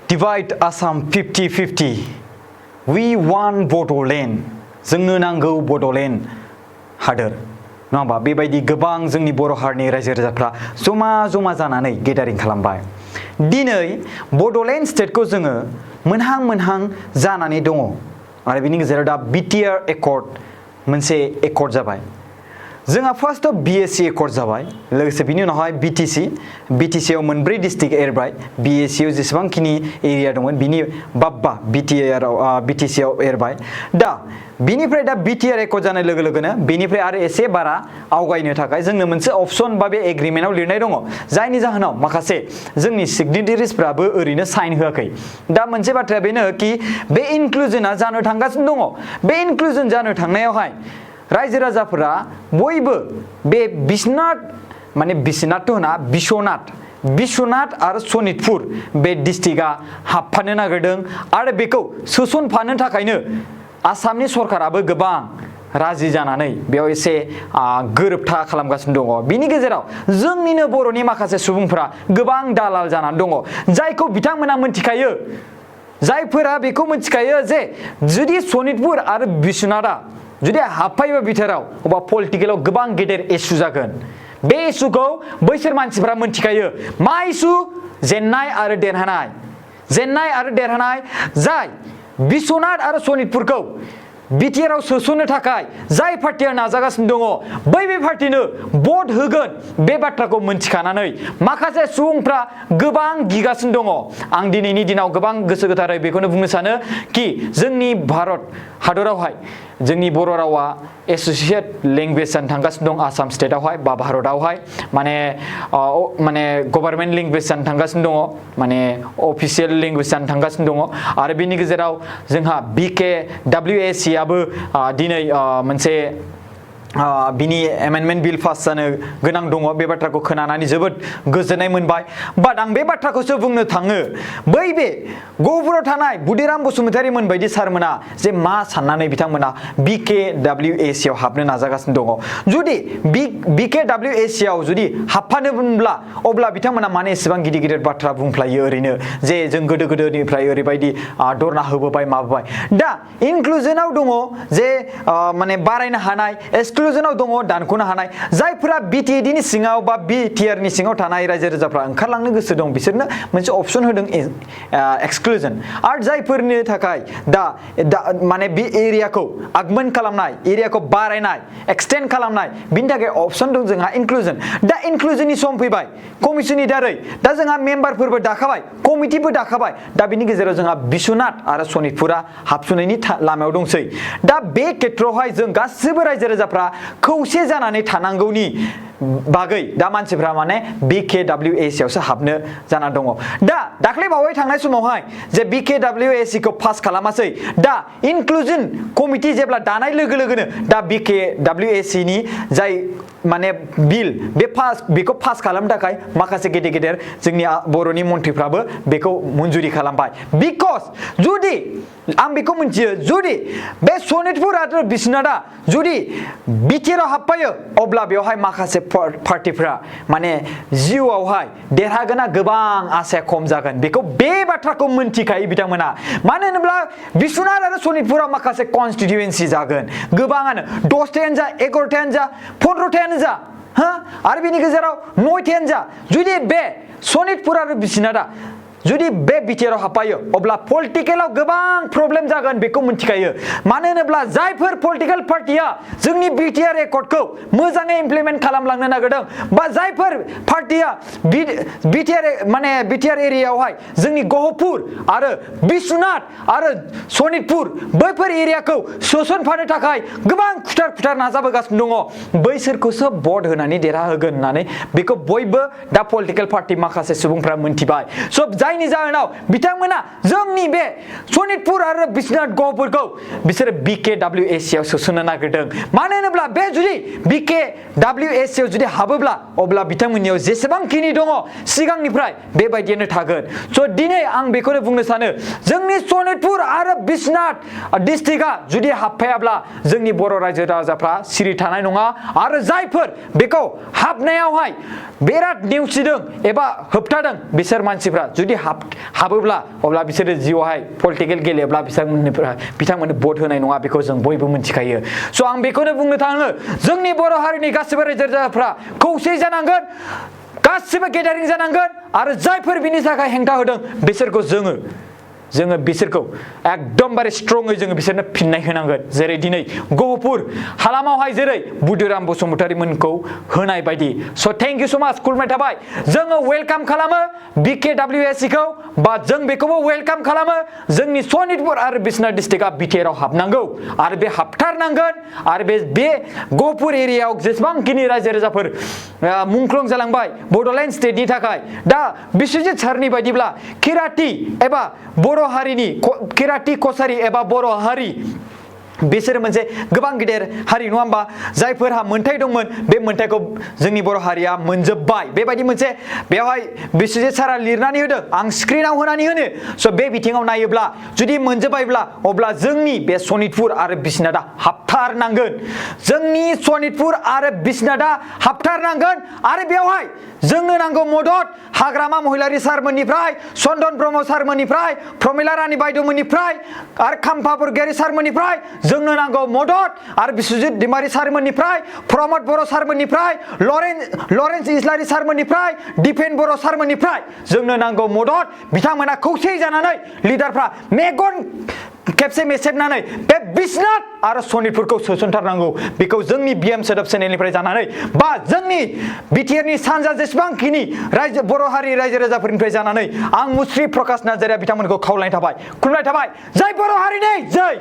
Divide Assam 50-50. We want Bodoland. जोंनो नांगौ बड'लेण्ड हादोर नङा होमबा बेबायदि गोबां जोंनि बर' हारिनि रायजो राजाफ्रा जमा जानानै गेदारिं खालामबाय दिनै बड'लेण्ड स्टेटखौ जोङो मोनहां जानानै दङ आरो बिनि गेजेराव दा बिटिआर एकर्ड मोनसे एकर्ड जाबाय जोंहा फार्स्टआव बिएससि एकर्ड जाबाय लोगोसे बिनि उनावहाय बिटिसिआव मोनब्रै डिस्ट्रिक्ट एरबाय बिएससिआव जेसेबांखिनि एरिया दंमोन बिनि बाब्बा बिटिसिआव एरबाय दा बिनिफ्राय दा बिटिआर एकर्ड जानाय लोगो लोगोनो बिनिफ्राय आरो एसे बारा आवगायनो थाखाय जोंनो मोनसे अपसन बा बे एग्रिमेन्टआव लिरनाय दङ जायनि जाहोनाव माखासे जोंनि सिगनेटारिसफ्राबो ओरैनो साइन होआखै दा मोनसे बाथ्राया बेनो कि बे इनक्लुजनआ जानो थांगासिनो दङ बे इनक्लुजन जानो थांनायावहाय रायजो राजाफोरा बयबो बे बिस्वनाथ आरो सनितपुर बे डिस्ट्रिक्टआ हाबफानो नागिरदों आरो बेखौ सोसनफानो थाखायनो आसामनि सरकाराबो गोबां राजि जानानै बेयाव एसे गोरोबथा खालामगासिनो दङ बिनि गेजेराव जोंनिनो बर'नि माखासे सुबुंफोरा गोबां दालाल जानानै दङ जायखौ बिथांमोना मिन्थिखायो जायफोरा बेखौ मिन्थिखायो जे जुदि सनितपुर आरो बिस्वनाथआ जुदि हाबफायोबा बिथोराव अबा पलिटिकेलाव गोबां गेदेर इस्यु जागोन बे इस्युखौ बैसोर मानसिफोरा मिन्थिखायो मा इस्यु जेननाय आरो देरहानाय जाय बिस्वनाथ आरो सनितपुरखौ बिटिआरआव सोसननो थाखाय जाय पार्टिया नाजागासिनो दङ बै पार्टिनो भट होगोन बे बाथ्राखौ मिन्थिखानानै माखासे सुबुंफ्रा गोबां गिगासिनो दङ आं दिनैनि दिनाव गोबां गोसो गोथारै बेखौनो बुंनो सानो कि जोंनि भारत हादरावहाय जोंनि बर' रावा एसोसिएट लेंगुवेज जानो थांगासिनो दं आसाम स्टेटआवहाय बा भारतआवहाय माने गभर्नमेन्ट लेंगुवेज जानो थांगासिनो दङ माने अफिसियेल लेंगुवेज जानो थांगासिनो दङ आरो बिनि गेजेराव जोंहा BKWAC आबो दिनै मोनसे बिनि एमेन्डमेन्ट बिल पास जानो गोनां दङ बे बाथ्राखौ खोनानानै जोबोद गोजोननाय मोनबाय बाट आं बे बाथ्राखौसो बुंनो थाङो बै बे गहपुराव थानाय बुदिराम बसुमतारी मोन बायदि सारमोना जे मा साननानै बिथांमोना BKWAC आव हाबनो नाजागासिनो दङ जुदि BKWAC आव जुदि हाबफानोब्ला अब्ला बिथांमोना माने एसेबां गिदिर बाथ्रा बुंफ्लायो ओरैनो जे जों गोदोनिफ्राय ओरैबायदि धरना होबोबाय माबोबाय दा इनक्लुजनाव दङ जे माने बारायनो हानाय एक्सक्लुजनाव दङ दानख'नो हानाय जायफोरा बिटिएडिनि सिङाव बा बिटिआरनि सिङाव थानाय रायजो राजाफ्रा ओंखारलांनो गोसो दं बिसोरनो मोनसे अपसन होदों एक्सक्लुजन आरो जायफोरनि थाखाय दा माने बे एरियाखौ आगमेन्ट खालामनाय एरियाखौ बारायनाय एक्सटेन्ड खालामनाय बिनि थाखाय अपसन दं जोंहा इनक्लुजन दा इनक्लुजननि सम फैबाय कमिसननि दारै दा जोंहा मेम्बारफोरबो दाखाबाय कमिटिबो दाखाबाय दा बिनि गेजेराव जोंहा बिस्वनाथ आरो सनितपुरा हाबसुनायनि लामायाव दंसै दा बे खेत्रआवहाय जों गासिबो रायजो राजाफ्रा खौसे जानानै थानांगौनि बागै दा मानसिफ्रा माने BKWAC आवसो हाबनो जाना दङ दा दाख्लै बावै थांनाय समावहाय जे BKWAC खौ पास खालामासै दा इनक्लुजन कमिटि जेब्ला दानाय लोगो लोगोनो दा BKWAC नि जाय माने बिल बेखौ पास खालामनो थाखाय माखासे गेदेर जोंनि बर'नि मन्थ्रिफ्राबो बेखौ मन्जुरि खालामबाय बिकज जुदि आं बेखौ मिन्थियो जुदि बे सनितपुर आरो बिस्वनाथआ जुदि बिटिआरआव हाबफायो अब्ला बेवहाय माखासे पार्टिफ्रा माने जिउआवहाय देरहागोना गोबां आसाया खम जागोन बेखौ बे बाथ्राखौ मिन्थिखायो बिथांमोना मानो होनोब्ला बिस्वनाथ आरो सनितपुराव माखासे कनस्टिट्युएन्सि जागोन गोबाङानो 10थायानो जा 11थायानो जा 15थायानो जा आरो बिनि गेजेराव 9थायानो जा जुदि बे सनितपुर आरो बिस्वनाथआ जुदि बे बिटिआरआव हाबफायो अब्ला पलिटिकेलाव गोबां प्रब्लेम जागोन बेखौ मिन्थिखायो मानो होनोब्ला जायफोर पलिटिकेल पार्टिया जोंनि बिटिआर एकर्डखौ मोजाङै इमप्लिमेन्ट खालामलांनो नागिरदों बा जायफोर पार्टिया बिटिआर एरियायावहाय जोंनि गहपुर आरो बिस्वनाथ आरो सनितपुर बैफोर एरियाखौ सोसनफानो थाखाय गोबां खुथार नाजाबोगासिनो दङ बैसोरखौसो भट होनानै देरहाहोगोन होननानै बेखौ बयबो दा पलिटिकेल पार्टि माखासे सुबुंफ्रा मिन्थिबाय स जायनि जाहोनाव बिथांमोना जोंनि बे सनितपुर आरो बिस्वनाथ गहपुरखौ बिसोर BKWAC आव सोसननो नागिरदों मानो होनोब्ला बे जुदि BKWAC आव जुदि हाबोब्ला अब्ला बिथांमोननियाव जेसेबांखिनि दङ सिगांनिफ्राय बेबायदिनो थागोन स दिनै आं बेखौनो बुंनो सानो जोंनि सनितपुर आरो बिस्वनाथ डिस्ट्रिक्टआ जुदि हाबफायाब्ला जोंनि बर' रायजो राजाफ्रा सिरि थानाय नङा आरो जायफोर बेखौ हाबनायावहाय बिराद नेवसिदों एबा होबथादों बिसोर मानसिफ्रा जुदि हाबोब्ला अब्ला बिसोरो जिउआवहाय पलिटिकेल गेलेब्ला बिथांमोननो भट होनाय नङा बेखौ जों बयबो मिथिखायो स' आं बेखौनो बुंनो थाङो जोंनि बर' हारिनि गासिबो रायजो राजाफ्रा खौसे जानांगोन गासिबो गेदारिं जानांगोन आरो जायफोर बिनि थाखाय हेंथा होदों बिसोरखौ जोङो बिसोरखौ एकदमबारे स्ट्रङै जोङो बिसोरनो फिननाय होनांगोन जेरै दिनै गहपुर हालामावहाय जेरै बुदुराम बसुमतारी मोनखौ होनाय बायदि स' थेंक इउ स' माच खुलुमनाय थाबाय जोङो वेलकाम खालामो BKWSC खौ बा जों बेखौबो वेलकाम खालामो जोंनि सनितपुर आरो बिश्वनाथ डिस्ट्रिक्टआ बिटिआर आव हाबनांगौ आरो बे हाबथारनांगोन आरो बे गहपुर एरियायाव जेसेबांखिनि रायजो राजाफोर मुंख्लं जालांबाय बड'लेण्ड स्टेटनि थाखाय दा बिश्वजित सारनि बायदिब्ला किराति एबा बर' हारिनि किराति कसारि एबा बर' हारि बिसोर मोनसे गोबां गिदिर हारि नङा होमबा जायफोरहा मोनथाय दंमोन बे मोनथायखौ जोंनि बर' हारिया मोनजोब्बाय बेबायदि मोनसे बेवहाय बिश्वजित सारा लिरनानै होदों आं स्क्रिनाव होनानै होनो स' बे बिथिङाव नायोब्ला जुदि मोनजोब्बायब्ला अब्ला जोंनि बे सनितपुर आरो बिश्वनाथआ हाबथारनांगोन जोंनि सनितपुर आरो बिश्वनाथआ हाबथारनांगोन आरो बेवहाय जोंनो नांगौ मदद हाग्रामा महिलारि सारमोननिफ्राय चन्दन ब्रह्म सारमोननिफ्राय प्रमिला रानी बायद'मोननिफ्राय आरो खाम्फा बरगयारी सारमोननिफ्राय जोंनो नांगौ मदद आरो बिश्वजित दैमारी सारमोननिफ्राय प्रमद बर' सारमोननिफ्राय लरेन्स इस्लारि सारमोननिफ्राय दिपेन बर' सारमोननिफ्राय जोंनो नांगौ मदद बिथांमोना खौसे जानानै लिडारफ्रा मेगन खेबसे मेसेबनानै बे बिश्वनाथ आरो सनितपुरखौ सोसनथारनांगौ बेखौ जोंनि बिएम सोदोब चेनेलनिफ्राय जानानै बा जोंनि बिटिआरनि सानजा जेसेबांखिनि बर' हारि रायजो राजाफोरनिफ्राय जानानै आं मुस्रि प्रकाश नार्जारिया बिथांमोनखौ खावलायनाय थाबाय खुलुमनाय थाबाय जय बर' हारिनि जय